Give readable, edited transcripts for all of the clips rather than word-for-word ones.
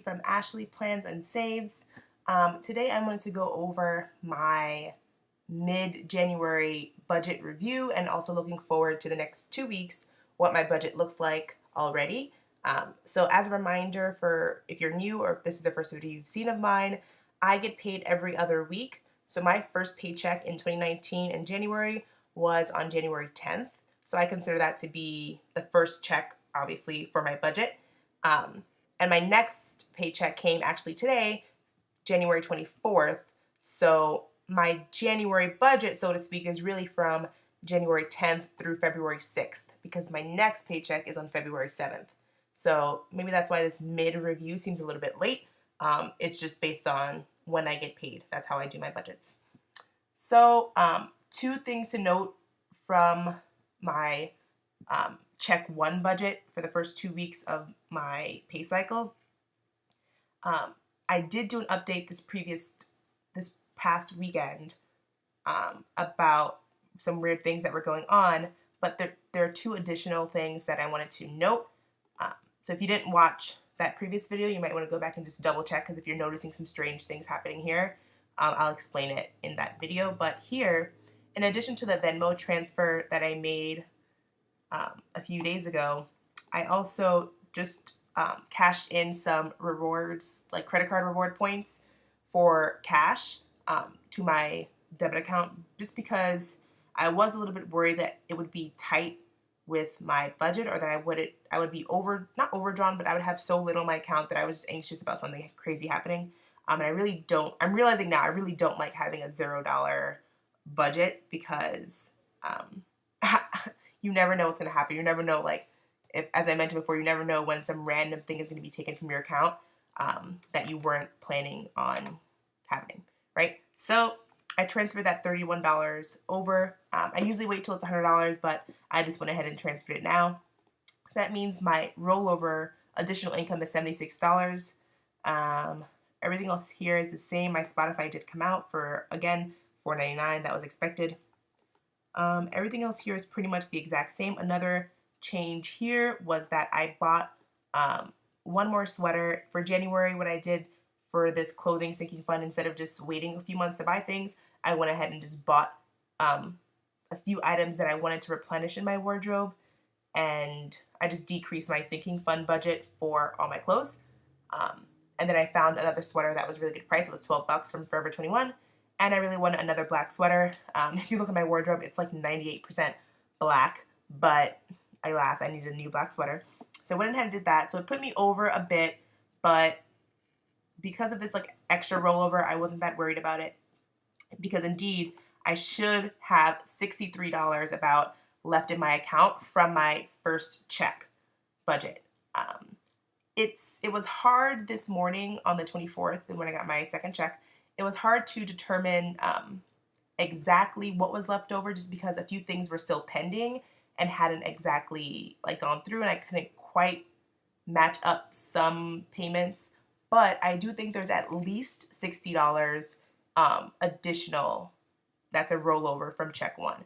From Ashley Plans and Saves. Today I'm going to go over my mid-January budget review and also looking forward to the next 2 weeks, what my budget looks like already. So as a reminder, for if you're new or if this is the first video you've seen of mine, I get paid every other week. So my first paycheck in 2019 in January was on January 10th. So I consider that to be the first check, obviously, for my budget. And my next paycheck came actually today, January 24th. So my January budget, so to speak, is really from January 10th through February 6th because my next paycheck is on February 7th. So maybe that's why this mid-review seems a little bit late. It's just based on when I get paid. That's how I do my budgets. So two things to note from my check one budget for the first 2 weeks of my pay cycle. I did do an update this past weekend about some weird things that were going on, but there are two additional things that I wanted to note. So if you didn't watch that previous video, you might want to go back and just double check, because if you're noticing some strange things happening here, I'll explain it in that video. But here, in addition to the Venmo transfer that I made a few days ago, I also just cashed in some rewards, like credit card reward points for cash to my debit account, just because I was a little bit worried that it would be tight with my budget, or that I would be not overdrawn, but I would have so little in my account that I was just anxious about something crazy happening. And I'm realizing now I really don't like having a $0 budget, because you never know what's going to happen. You never know, like, if, as I mentioned before, you never know when some random thing is going to be taken from your account that you weren't planning on happening, right? So I transferred that $31 over. I usually wait till it's $100, but I just went ahead and transferred it now. So that means my rollover additional income is $76. Everything else here is the same. My Spotify did come out for, again, $4.99. That was expected. Everything else here is pretty much the exact same. Another change here was that I bought one more sweater for January. What I did for this clothing sinking fund, instead of just waiting a few months to buy things, I went ahead and just bought a few items that I wanted to replenish in my wardrobe, and I just decreased my sinking fund budget for all my clothes. And then I found another sweater that was really good price. It was $12 from Forever 21. And I really wanted another black sweater. If you look at my wardrobe, it's like 98% black, but alas, I needed a new black sweater. So I went ahead and did that. So it put me over a bit, but because of this like extra rollover, I wasn't that worried about it, because indeed I should have $63 about left in my account from my first check budget. It was hard this morning on the 24th, when I got my second check. It was hard to determine exactly what was left over, just because a few things were still pending and hadn't exactly like gone through, and I couldn't quite match up some payments. But I do think there's at least $60 additional that's a rollover from check one.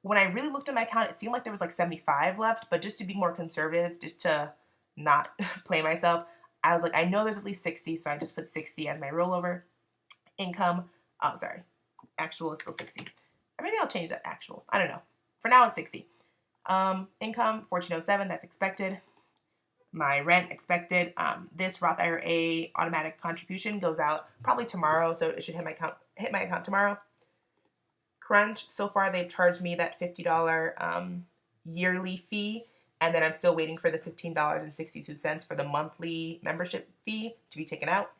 When I really looked at my account, it seemed like there was like 75 left, but just to be more conservative, just to not play myself, I was like, I know there's at least 60, so I just put 60 as my rollover income. Oh, sorry, actual is still 60. Or maybe I'll change that actual. I don't know. For now, it's 60. Income, $1407, that's expected. My rent, expected. This Roth IRA automatic contribution goes out probably tomorrow, so it should hit my account tomorrow. Crunch, so far they've charged me that $50 yearly fee, and then I'm still waiting for the $15.62 for the monthly membership fee to be taken out.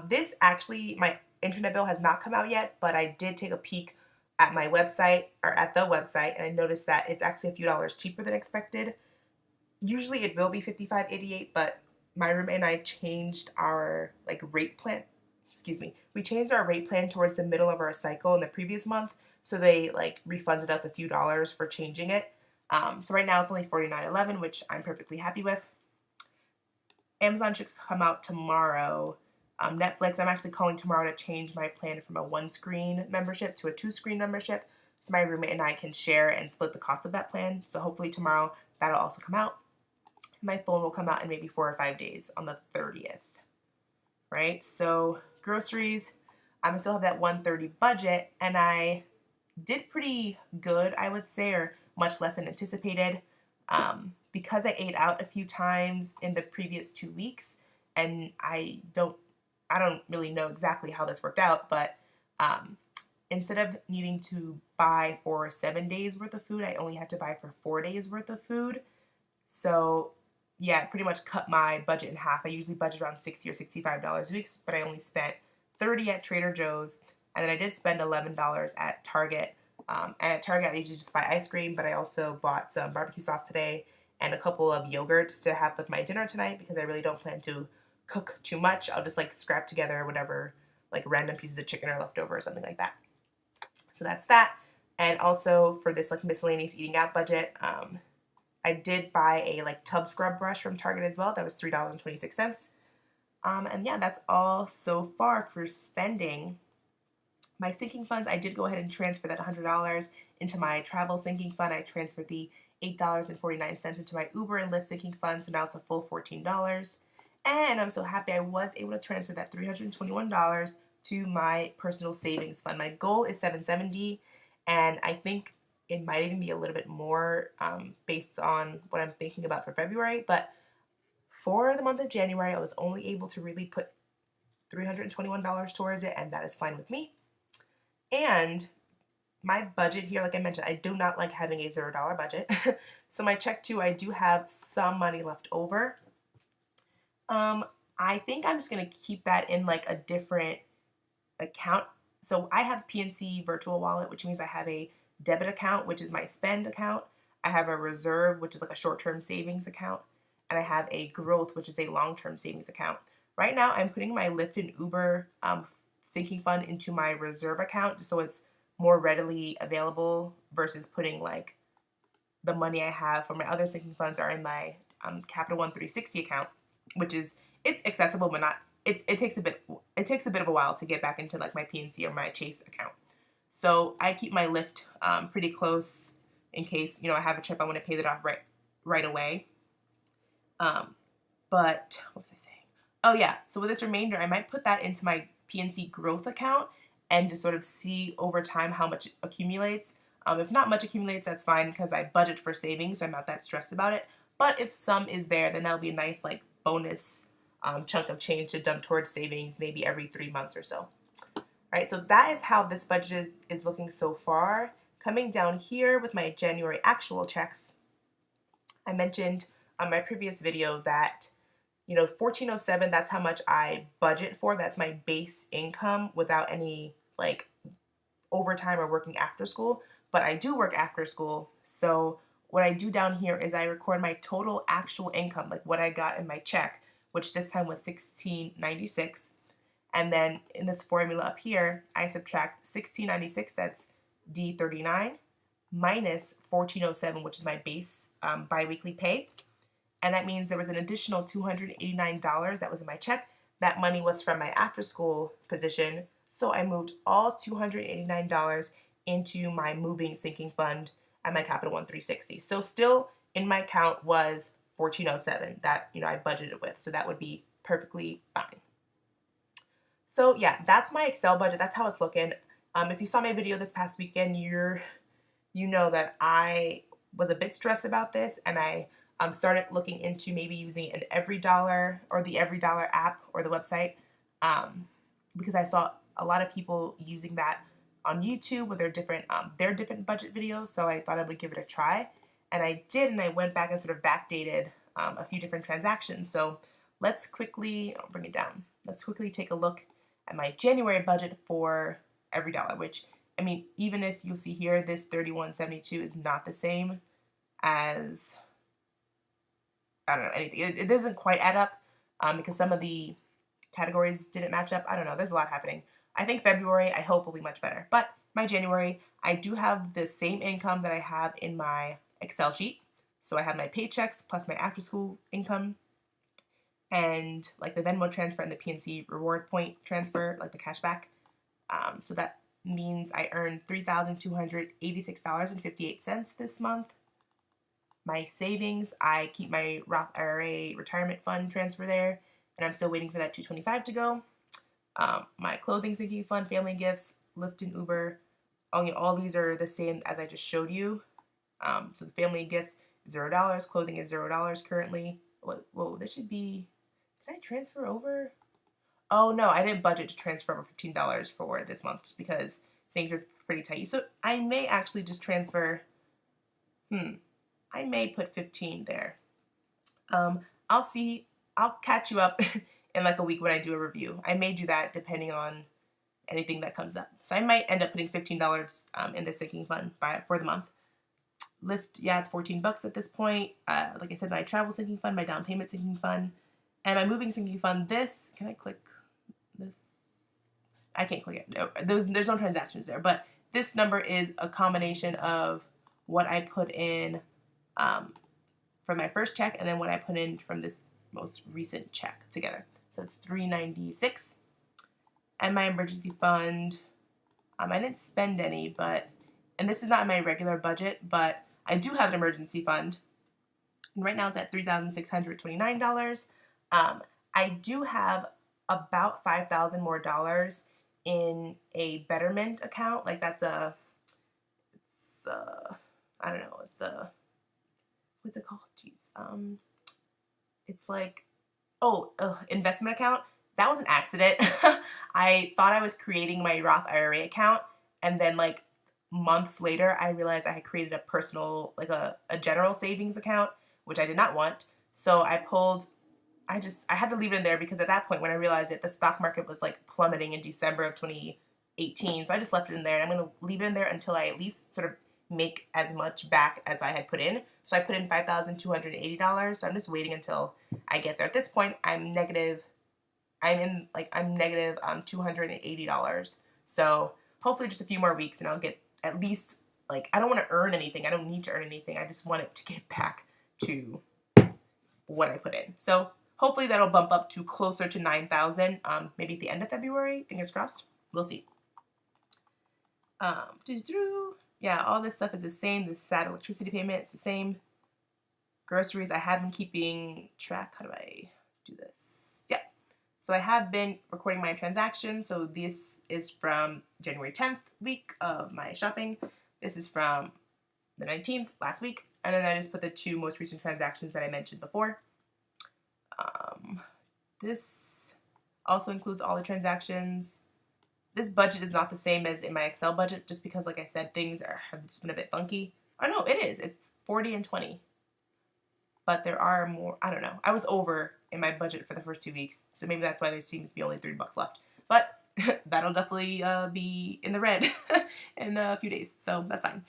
This actually, my internet bill has not come out yet, but I did take a peek at my website, or at the website, and I noticed that it's actually a few dollars cheaper than expected. Usually it will be $55.88, but my roommate and I changed our rate plan. Excuse me. We changed our rate plan towards the middle of our cycle in the previous month, so they refunded us a few dollars for changing it. So right now it's only $49.11, which I'm perfectly happy with. Amazon should come out tomorrow. Netflix, I'm actually calling tomorrow to change my plan from a one-screen membership to a two-screen membership, so my roommate and I can share and split the cost of that plan. So hopefully tomorrow that'll also come out. my phone will come out in maybe 4 or 5 days on the 30th, right? So groceries, I still have that 130 budget, and I did pretty good, I would say, or much less than anticipated. Because I ate out a few times in the previous 2 weeks, and I don't really know exactly how this worked out, but instead of needing to buy for 7 days worth of food, I only had to buy for 4 days worth of food. So yeah, it pretty much cut my budget in half. I usually budget around $60 or $65 a week, but I only spent $30 at Trader Joe's, and then I did spend $11 at Target. And at Target, I usually just buy ice cream, but I also bought some barbecue sauce today and a couple of yogurts to have with my dinner tonight because I really don't plan to cook too much. I'll just like scrap together whatever, like random pieces of chicken are left over or something like that. So that's that. And also for this like miscellaneous eating out budget, I did buy a like tub scrub brush from Target as well. That was $3.26. And yeah, that's all so far for spending. My sinking funds, I did go ahead and transfer that $100 into my travel sinking fund. I transferred the $8.49 into my Uber and Lyft sinking fund, so now it's a full $14. And I'm so happy I was able to transfer that $321 to my personal savings fund. My goal is $770, and I think it might even be a little bit more based on what I'm thinking about for February. But for the month of January, I was only able to really put $321 towards it, and that is fine with me. And my budget here, like I mentioned, I do not like having a $0 budget. So my check too, I do have some money left over. I think I'm just going to keep that in like a different account. So I have PNC virtual wallet, which means I have a debit account, which is my spend account. I have a reserve, which is like a short-term savings account. And I have a growth, which is a long-term savings account. Right now, I'm putting my Lyft and Uber sinking fund into my reserve account so it's more readily available versus putting like the money I have for my other sinking funds are in my Capital One 360 account, which is it's accessible but not it takes a bit of a while to get back into like my PNC or my Chase account. So I keep my Lyft pretty close in case I have a trip I want to pay that off right away. But what was I saying? Oh yeah, so with this remainder, I might put that into my PNC growth account and just sort of see over time how much accumulates. If not much accumulates, that's fine because I budget for savings, so I'm not that stressed about it. But if some is there, then that'll be a nice like bonus chunk of change to dump towards savings maybe every 3 months or so. Right, so that is how this budget is looking so far. Coming down here with my January actual checks, I mentioned on my previous video that $1407, that's how much I budget for. That's my base income without any like overtime or working after school. But I do work after school. So what I do down here is I record my total actual income, like what I got in my check, which this time was $16.96. And then in this formula up here, I subtract $16.96, that's D39, minus $1407, which is my base biweekly pay. And that means there was an additional $289 that was in my check. That money was from my after-school position, so I moved all $289 into my moving sinking fund at my Capital One 360. So still in my account was $1407 that I budgeted with, so that would be perfectly fine. So yeah, that's my Excel budget. That's how it's looking. If you saw my video this past weekend, you know that I was a bit stressed about this, and I started looking into maybe using an EveryDollar or the EveryDollar app or the website because I saw a lot of people using that on YouTube with their different budget videos. So I thought I would give it a try, and I did, and I went back and sort of backdated a few different transactions. So let's quickly bring it down. Let's quickly take a look at my January budget for EveryDollar, which I mean, even if you see here, this $31.72 is not the same as I don't know, anything. It doesn't quite add up because some of the categories didn't match up. I don't know. There's a lot happening. I think February, I hope, will be much better. But my January, I do have the same income that I have in my Excel sheet. So I have my paychecks plus my after-school income and like the Venmo transfer and the PNC reward point transfer, like the cashback. So that means I earned $3,286.58 this month. My savings, I keep my Roth IRA retirement fund transfer there, and I'm still waiting for that 225 to go. My clothing sinking fund, family gifts, Lyft and Uber, all these are the same as I just showed you. So the family gifts, $0. Clothing is $0 currently. Whoa, this should be, did I transfer over? Oh no, I didn't budget to transfer over $15 for this month just because things are pretty tight. So I may actually just transfer, I may put 15 there. I'll see, I'll catch you up in like a week when I do a review. I may do that depending on anything that comes up. So I might end up putting $15 in the sinking fund for the month. Lyft, yeah, it's $14 at this point. Like I said, my travel sinking fund, my down payment sinking fund, and my moving sinking fund. This, can I click this? I can't click it. No, there's no transactions there, but this number is a combination of what I put in from my first check and then what I put in from this most recent check together. So it's $396. And my emergency fund, I didn't spend any, and this is not in my regular budget, but I do have an emergency fund. And right now it's at $3,629. I do have about $5,000 more dollars in a Betterment account. Like that's I don't know, what's it called? Jeez. It's like, investment account. That was an accident. I thought I was creating my Roth IRA account, and then like months later, I realized I had created a personal, like a general savings account, which I did not want. So I had to leave it in there because at that point when I realized it, the stock market was like plummeting in December of 2018. So I just left it in there, and I'm going to leave it in there until I at least sort of make as much back as I had put in. So I put in $5,280. So I'm just waiting until I get there. At this point, I'm negative $280. So hopefully just a few more weeks and I'll get at least, like, I don't want to earn anything. I don't need to earn anything. I just want it to get back to what I put in. So hopefully that'll bump up to closer to 9,000, maybe at the end of February. Fingers crossed. We'll see. Yeah, all this stuff is the same. The SAT electricity payment, it's the same. Groceries, I have been keeping track. How do I do this? Yeah. So I have been recording my transactions. So this is from January 10th week of my shopping. This is from the 19th, last week. And then I just put the two most recent transactions that I mentioned before. This also includes all the transactions. This budget is not the same as in my Excel budget just because, like I said, things have just been a bit funky. Oh, no, it is. It's 40 and 20. But there are more, I don't know. I was over in my budget for the first 2 weeks, so maybe that's why there seems to be only $3 left. But that'll definitely be in the red in a few days, so that's fine.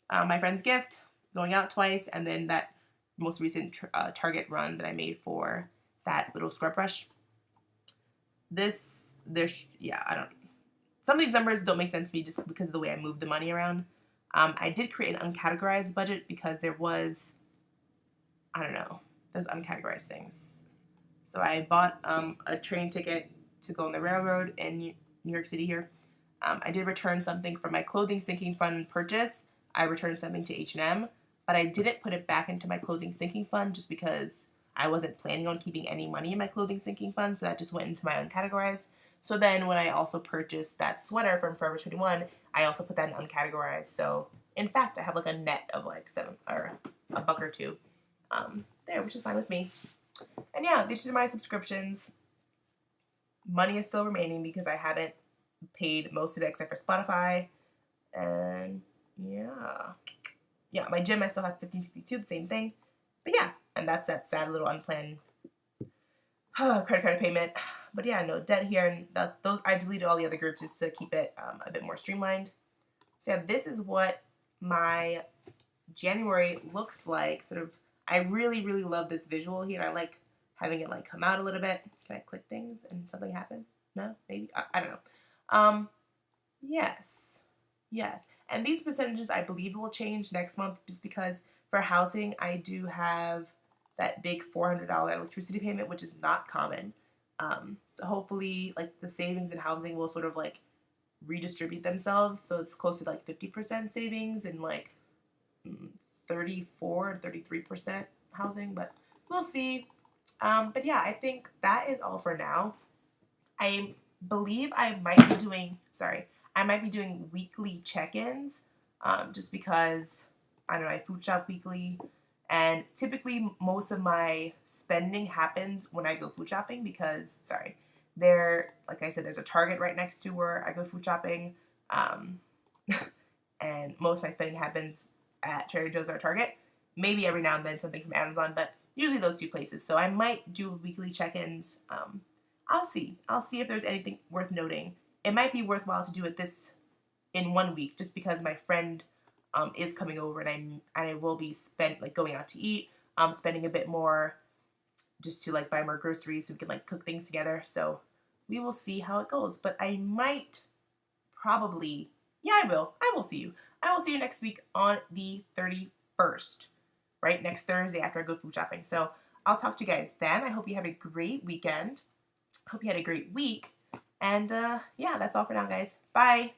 My friend's gift, going out twice, and then that most recent Target run that I made for that little scrub brush. Some of these numbers don't make sense to me just because of the way I moved the money around. I did create an uncategorized budget because there was, I don't know, those uncategorized things. So I bought a train ticket to go on the railroad in New York City here. I did return something from my clothing sinking fund purchase. I returned something to H&M, but I didn't put it back into my clothing sinking fund just because I wasn't planning on keeping any money in my clothing sinking fund, so that just went into my uncategorized. So then when I also purchased that sweater from Forever 21, I also put that in uncategorized. So in fact, I have like a net of like $7 or $1 or $2 there, which is fine with me. And yeah, these are my subscriptions. Money is still remaining because I haven't paid most of it except for Spotify. And yeah, my gym I still have 1562, the same thing. But yeah, and that's that sad little unplanned credit card payment. But yeah, no debt here, and those I deleted all the other groups just to keep it a bit more streamlined. So yeah, this is what my January looks like. Sort of, I really, really love this visual here. I like having it like come out a little bit. Can I click things and something happens? No, maybe I don't know. Yes, and these percentages I believe will change next month just because for housing I do have that big $400 electricity payment, which is not common. So hopefully, like the savings in housing will sort of like redistribute themselves, so it's closer to like 50% savings and like 34 to 33% housing, but we'll see. But yeah, I think that is all for now. I believe I might be doing weekly check-ins, just because I don't know, I food shop weekly, and typically most of my spending happens when I go food shopping because, like I said, there's a Target right next to where I go food shopping, um, and most of my spending happens at Trader Joe's or Target. Maybe every now and then something from Amazon, but usually those two places. So I might do weekly check-ins. I'll see. I'll see if there's anything worth noting. It might be worthwhile to do it this in 1 week, just because my friend is coming over, and I will be going out to eat, spending a bit more just to like buy more groceries so we can like cook things together. So we will see how it goes. But I might probably, yeah, I will. I will see you. I will see you next week on the 31st, right? Next Thursday after I go food shopping. So I'll talk to you guys then. I hope you have a great weekend. Hope you had a great week. And yeah, that's all for now, guys. Bye.